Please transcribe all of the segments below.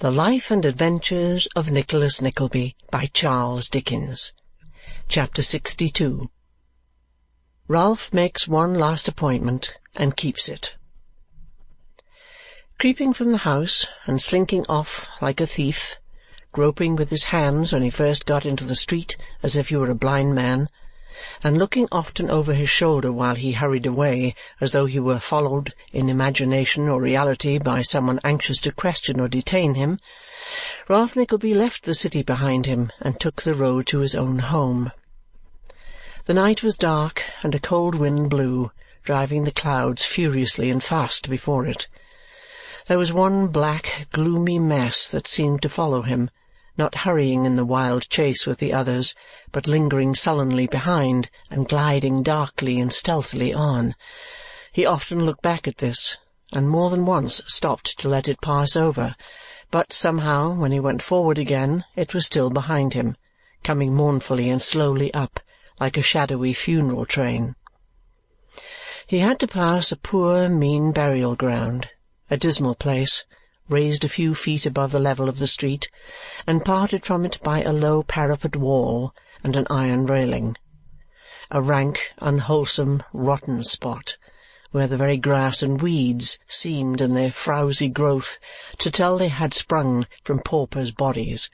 The Life and Adventures of Nicholas Nickleby by Charles Dickens. Chapter 62. Ralph makes one last appointment and keeps it. Creeping from the house and slinking off like a thief, groping with his hands when he first got into the street as if he were a blind man, and looking often over his shoulder while he hurried away as though he were followed in imagination or reality by some one anxious to question or detain him, Ralph Nickleby left the city behind him and took the road to his own home. The night was dark, and a cold wind blew, driving the clouds furiously and fast before it. There was one black, gloomy mass that seemed to follow him, not hurrying in the wild chase with the others, but lingering sullenly behind and gliding darkly and stealthily on. He often looked back at this, and more than once stopped to let it pass over, but somehow, when he went forward again, it was still behind him, coming mournfully and slowly up, like a shadowy funeral train. He had to pass a poor, mean burial-ground, a dismal place, raised a few feet above the level of the street, and parted from it by a low parapet wall and an iron railing. A rank, unwholesome, rotten spot, where the very grass and weeds seemed in their frowsy growth to tell they had sprung from paupers' bodies,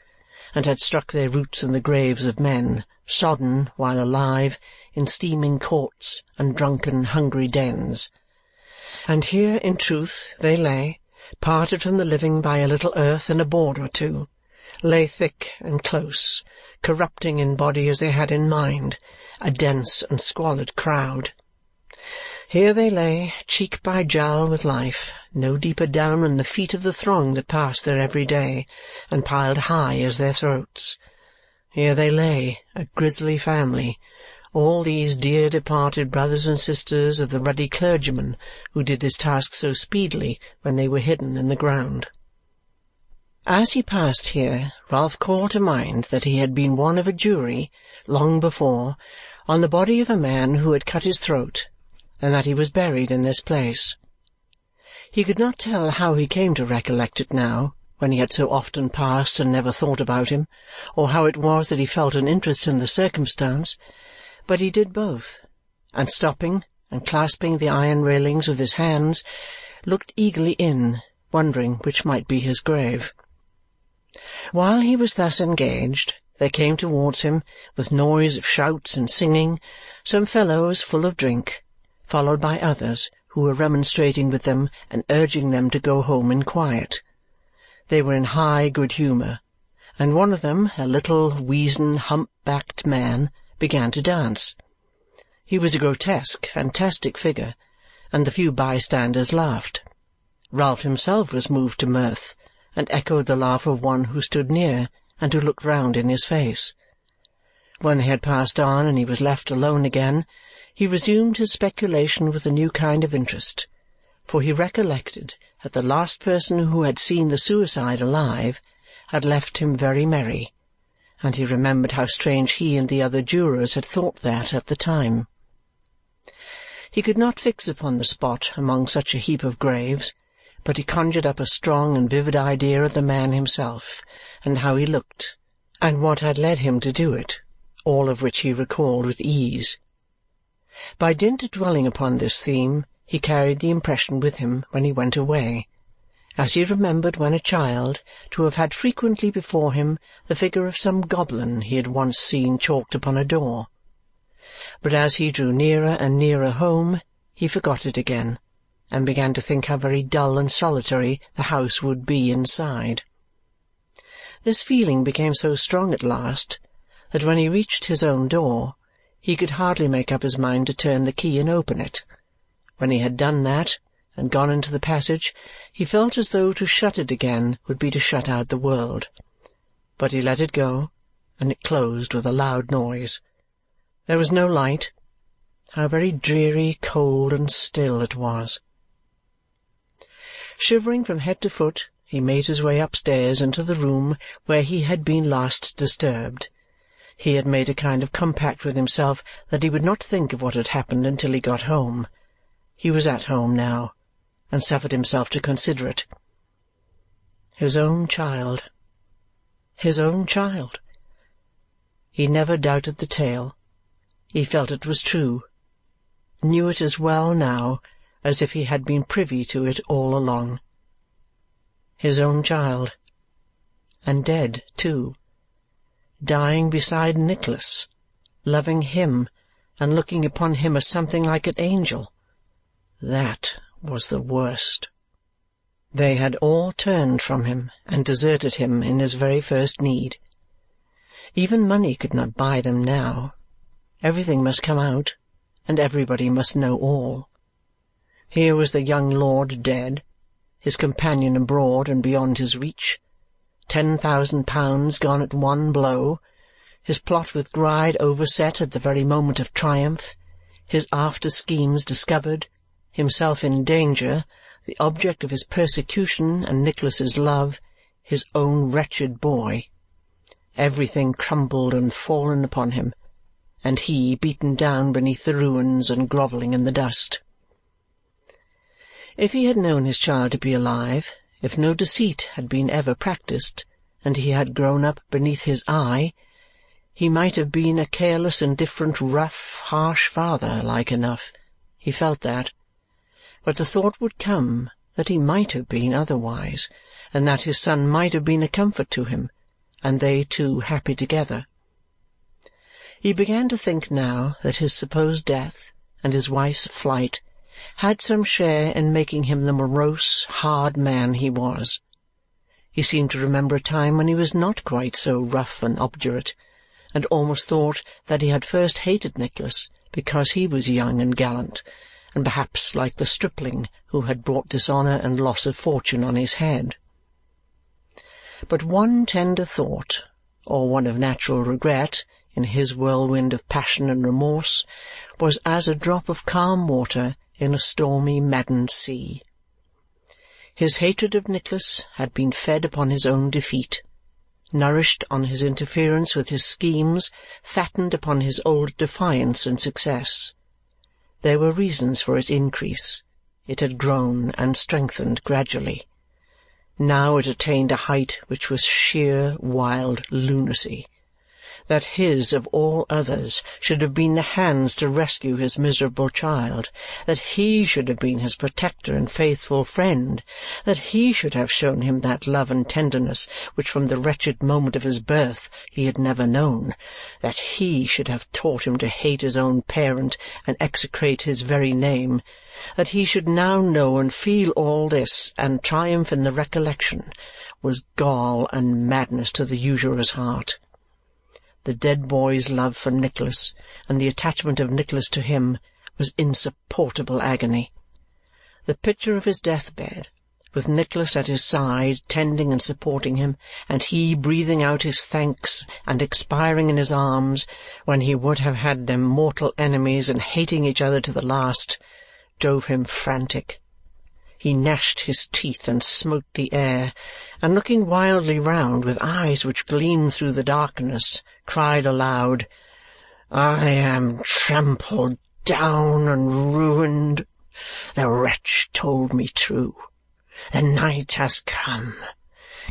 and had struck their roots in the graves of men, sodden, while alive, in steaming courts and drunken, hungry dens. And here, in truth, they lay, parted from the living by a little earth and a board or two, lay thick and close, corrupting in body as they had in mind, a dense and squalid crowd. Here they lay, cheek by jowl with life, no deeper down than the feet of the throng that passed there every day, and piled high as their throats. Here they lay, a grisly family, all these dear departed brothers and sisters of the ruddy clergyman who did his task so speedily when they were hidden in the ground. As he passed here, Ralph called to mind that he had been one of a jury, long before, on the body of a man who had cut his throat, and that he was buried in this place. He could not tell how he came to recollect it now, when he had so often passed and never thought about him, or how it was that he felt an interest in the circumstance, but he did both, and stopping and clasping the iron railings with his hands, looked eagerly in, wondering which might be his grave. While he was thus engaged, there came towards him, with noise of shouts and singing, some fellows full of drink, followed by others who were remonstrating with them and urging them to go home in quiet. They were in high good humour, and one of them, a little weazen, hump-backed man, began to dance. He was a grotesque, fantastic figure, and the few bystanders laughed. Ralph himself was moved to mirth, and echoed the laugh of one who stood near and who looked round in his face. When they had passed on and he was left alone again, he resumed his speculation with a new kind of interest, for he recollected that the last person who had seen the suicide alive had left him very merry, and he remembered how strange he and the other jurors had thought that at the time. He could not fix upon the spot among such a heap of graves, but he conjured up a strong and vivid idea of the man himself, and how he looked, and what had led him to do it, all of which he recalled with ease. By dint of dwelling upon this theme, he carried the impression with him when he went away, as he remembered when a child to have had frequently before him the figure of some goblin he had once seen chalked upon a door. But as he drew nearer and nearer home, he forgot it again, and began to think how very dull and solitary the house would be inside. This feeling became so strong at last that when he reached his own door, he could hardly make up his mind to turn the key and open it. When he had done that, and gone into the passage, he felt as though to shut it again would be to shut out the world. But he let it go, and it closed with a loud noise. There was no light. How very dreary, cold, and still it was! Shivering from head to foot, he made his way upstairs into the room where he had been last disturbed. He had made a kind of compact with himself that he would not think of what had happened until he got home. He was at home now, and suffered himself to consider it. His own child. His own child. He never doubted the tale. He felt it was true, knew it as well now as if he had been privy to it all along. His own child. And dead, too. Dying beside Nicholas, loving him and looking upon him as something like an angel. That was the worst. They had all turned from him and deserted him in his very first need. Even money could not buy them now. Everything must come out, and everybody must know all. Here was the young lord dead, his companion abroad and beyond his reach, £10,000 gone at one blow, his plot with Gride overset at the very moment of triumph, his after-schemes discovered, himself in danger, the object of his persecution and Nicholas's love, his own wretched boy. Everything crumbled and fallen upon him, and he beaten down beneath the ruins and grovelling in the dust. If he had known his child to be alive, if no deceit had been ever practised, and he had grown up beneath his eye, he might have been a careless, indifferent, rough, harsh father, like enough. He felt that. But the thought would come that he might have been otherwise, and that his son might have been a comfort to him, and they two happy together. He began to think now that his supposed death and his wife's flight had some share in making him the morose, hard man he was. He seemed to remember a time when he was not quite so rough and obdurate, and almost thought that he had first hated Nicholas because he was young and gallant, and perhaps like the stripling who had brought dishonour and loss of fortune on his head. But one tender thought, or one of natural regret, in his whirlwind of passion and remorse, was as a drop of calm water in a stormy, maddened sea. His hatred of Nicholas had been fed upon his own defeat, nourished on his interference with his schemes, fattened upon his old defiance and success. There were reasons for its increase. It had grown and strengthened gradually. Now it attained a height which was sheer wild lunacy. That his, of all others, should have been the hands to rescue his miserable child, that he should have been his protector and faithful friend, that he should have shown him that love and tenderness which from the wretched moment of his birth he had never known, that he should have taught him to hate his own parent and execrate his very name, that he should now know and feel all this and triumph in the recollection, was gall and madness to the usurer's heart. The dead boy's love for Nicholas and the attachment of Nicholas to him was insupportable agony. The picture of his deathbed, with Nicholas at his side tending and supporting him, and he breathing out his thanks and expiring in his arms when he would have had them mortal enemies and hating each other to the last, drove him frantic. He gnashed his teeth and smote the air, and looking wildly round with eyes which gleamed through the darkness, cried aloud, "I am trampled down and ruined. The wretch told me true. The night has come.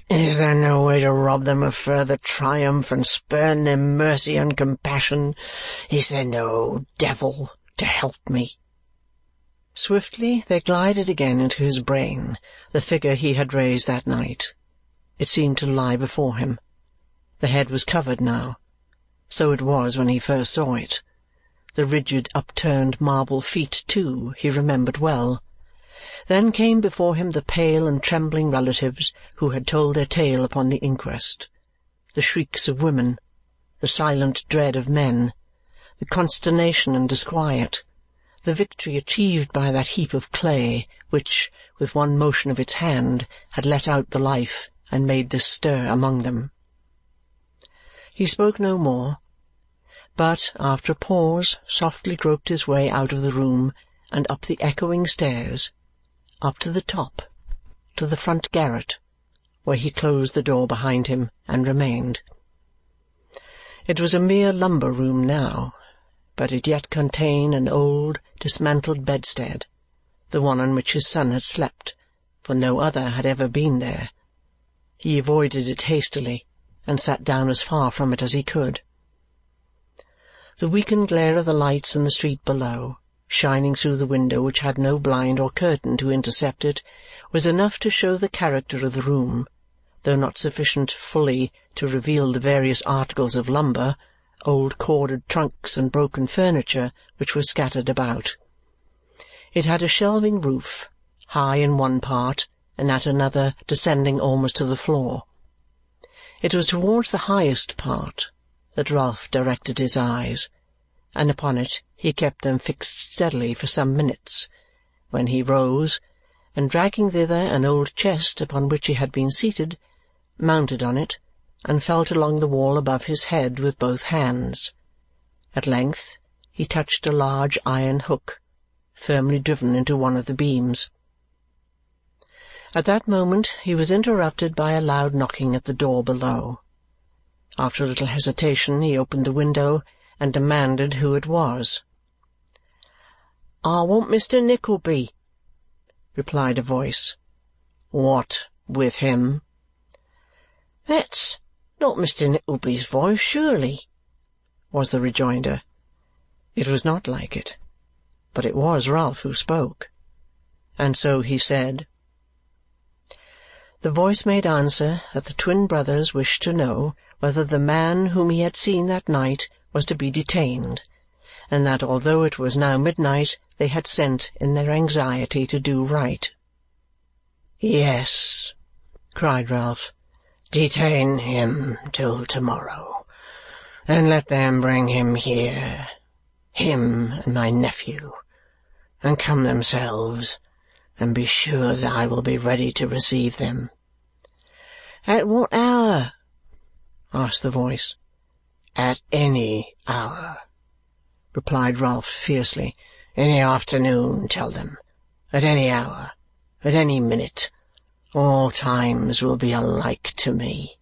Is there no way to rob them of further triumph and spurn their mercy and compassion? Is there no devil to help me?" Swiftly there glided again into his brain the figure he had raised that night. It seemed to lie before him. The head was covered now. So it was when he first saw it. The rigid, upturned marble feet, too, he remembered well. Then came before him the pale and trembling relatives who had told their tale upon the inquest, the shrieks of women, the silent dread of men, the consternation and disquiet, the victory achieved by that heap of clay which, with one motion of its hand, had let out the life and made this stir among them. He spoke no more, but, after a pause, softly groped his way out of the room and up the echoing stairs, up to the top, to the front garret, where he closed the door behind him and remained. It was a mere lumber room now, but it yet contained an old, dismantled bedstead, the one on which his son had slept, for no other had ever been there. He avoided it hastily and sat down as far from it as he could. The weakened glare of the lights in the street below, shining through the window which had no blind or curtain to intercept it, was enough to show the character of the room, though not sufficient fully to reveal the various articles of lumber, old corded trunks and broken furniture, which were scattered about. It had a shelving roof, high in one part, and at another descending almost to the floor. It was towards the highest part that Ralph directed his eyes, and upon it he kept them fixed steadily for some minutes, when he rose, and dragging thither an old chest upon which he had been seated, mounted on it, and felt along the wall above his head with both hands. At length he touched a large iron hook, firmly driven into one of the beams. At that moment he was interrupted by a loud knocking at the door below. After a little hesitation he opened the window and demanded who it was. "I want Mr. Nickleby," replied a voice. "What with him?" "That's not Mr. Nickleby's voice, surely?" was the rejoinder. It was not like it, but it was Ralph who spoke, and so he said. The voice made answer that the twin brothers wished to know whether the man whom he had seen that night was to be detained, and that although it was now midnight they had sent in their anxiety to do right. "Yes," cried Ralph, "detain him till to-morrow, and let them bring him here, him and my nephew, and come themselves, and be sure that I will be ready to receive them." "At what hour?" asked the voice. "At any hour," replied Ralph fiercely. "In the afternoon, tell them. At any hour. At any minute. All times will be alike to me."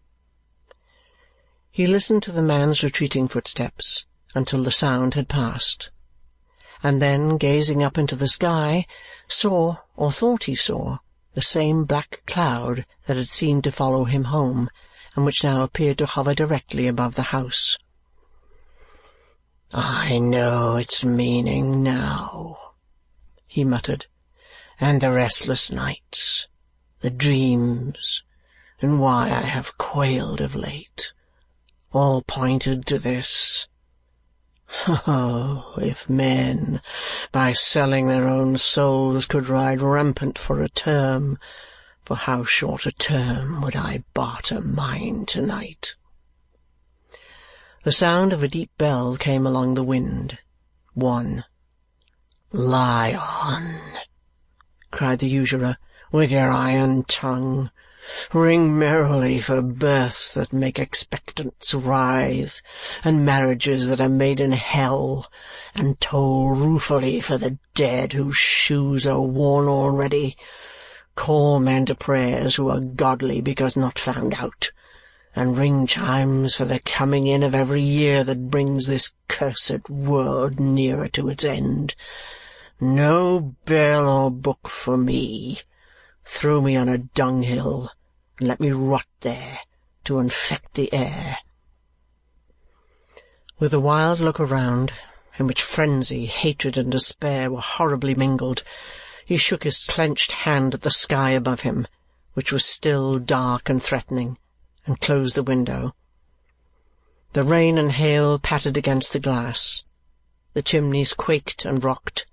He listened to the man's retreating footsteps until the sound had passed, and then, gazing up into the sky, saw, or thought he saw, the same black cloud that had seemed to follow him home, and which now appeared to hover directly above the house. "I know its meaning now," he muttered, "and the restless nights, the dreams, and why I have quailed of late, all pointed to this. Oh, if men, by selling their own souls, could ride rampant for a term, for how short a term would I barter mine to-night!" The sound of a deep bell came along the wind. One. "Lie on," cried the usurer, "with your iron tongue. Ring merrily for births that make expectants writhe, and marriages that are made in hell, and toll ruefully for the dead whose shoes are worn already. Call men to prayers who are godly because not found out, and ring chimes for the coming in of every year that brings this cursed world nearer to its end. No bell or book for me. Throw me on a dunghill, and let me rot there to infect the air." With a wild look around, in which frenzy, hatred, and despair were horribly mingled, he shook his clenched hand at the sky above him, which was still dark and threatening, and closed the window. The rain and hail pattered against the glass. The chimneys quaked and rocked.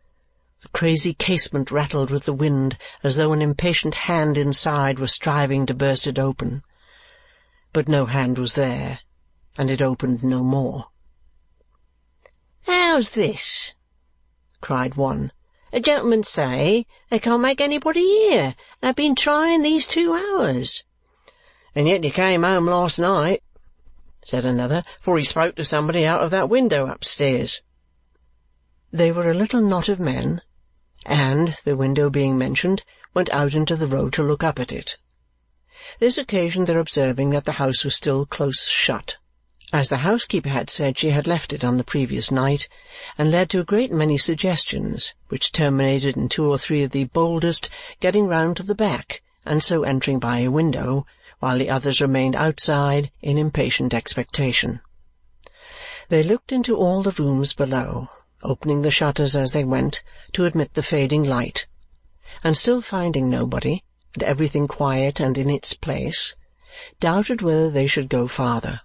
The crazy casement rattled with the wind as though an impatient hand inside were striving to burst it open. But no hand was there, and it opened no more. "How's this?" cried one. "A gentleman say they can't make anybody hear, and have been trying these 2 hours." "And yet you came home last night," said another, "for he spoke to somebody out of that window upstairs." They were a little knot of men, and, the window being mentioned, went out into the road to look up at it. This occasioned their observing that the house was still close shut, as the housekeeper had said she had left it on the previous night, and led to a great many suggestions, which terminated in 2 or 3 of the boldest getting round to the back, and so entering by a window, while the others remained outside in impatient expectation. They looked into all the rooms below, opening the shutters as they went to admit the fading light, and still finding nobody, and everything quiet and in its place, doubted whether they should go farther.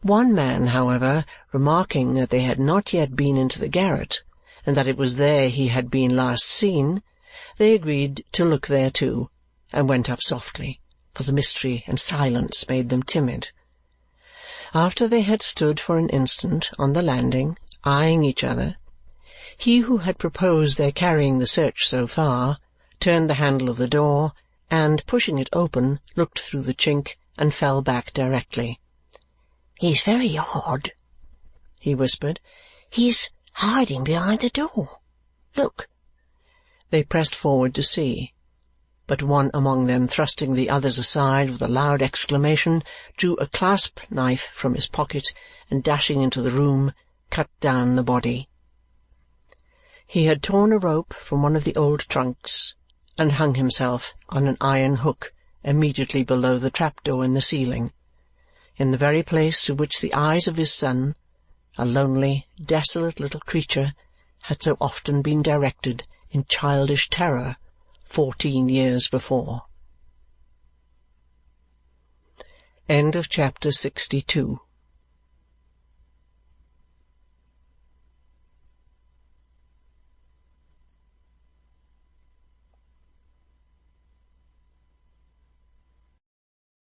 One man, however, remarking that they had not yet been into the garret, and that it was there he had been last seen, they agreed to look there too, and went up softly, for the mystery and silence made them timid. After they had stood for an instant on the landing, eyeing each other, he who had proposed their carrying the search so far turned the handle of the door, and, pushing it open, looked through the chink and fell back directly. "He's very odd," he whispered. "He's hiding behind the door. Look." They pressed forward to see, but one among them, thrusting the others aside with a loud exclamation, drew a clasp knife from his pocket and, dashing into the room, cut down the body. He had torn a rope from one of the old trunks and hung himself on an iron hook immediately below the trapdoor in the ceiling, in the very place to which the eyes of his son, a lonely, desolate little creature, had so often been directed in childish terror 14 years before. End of chapter 62.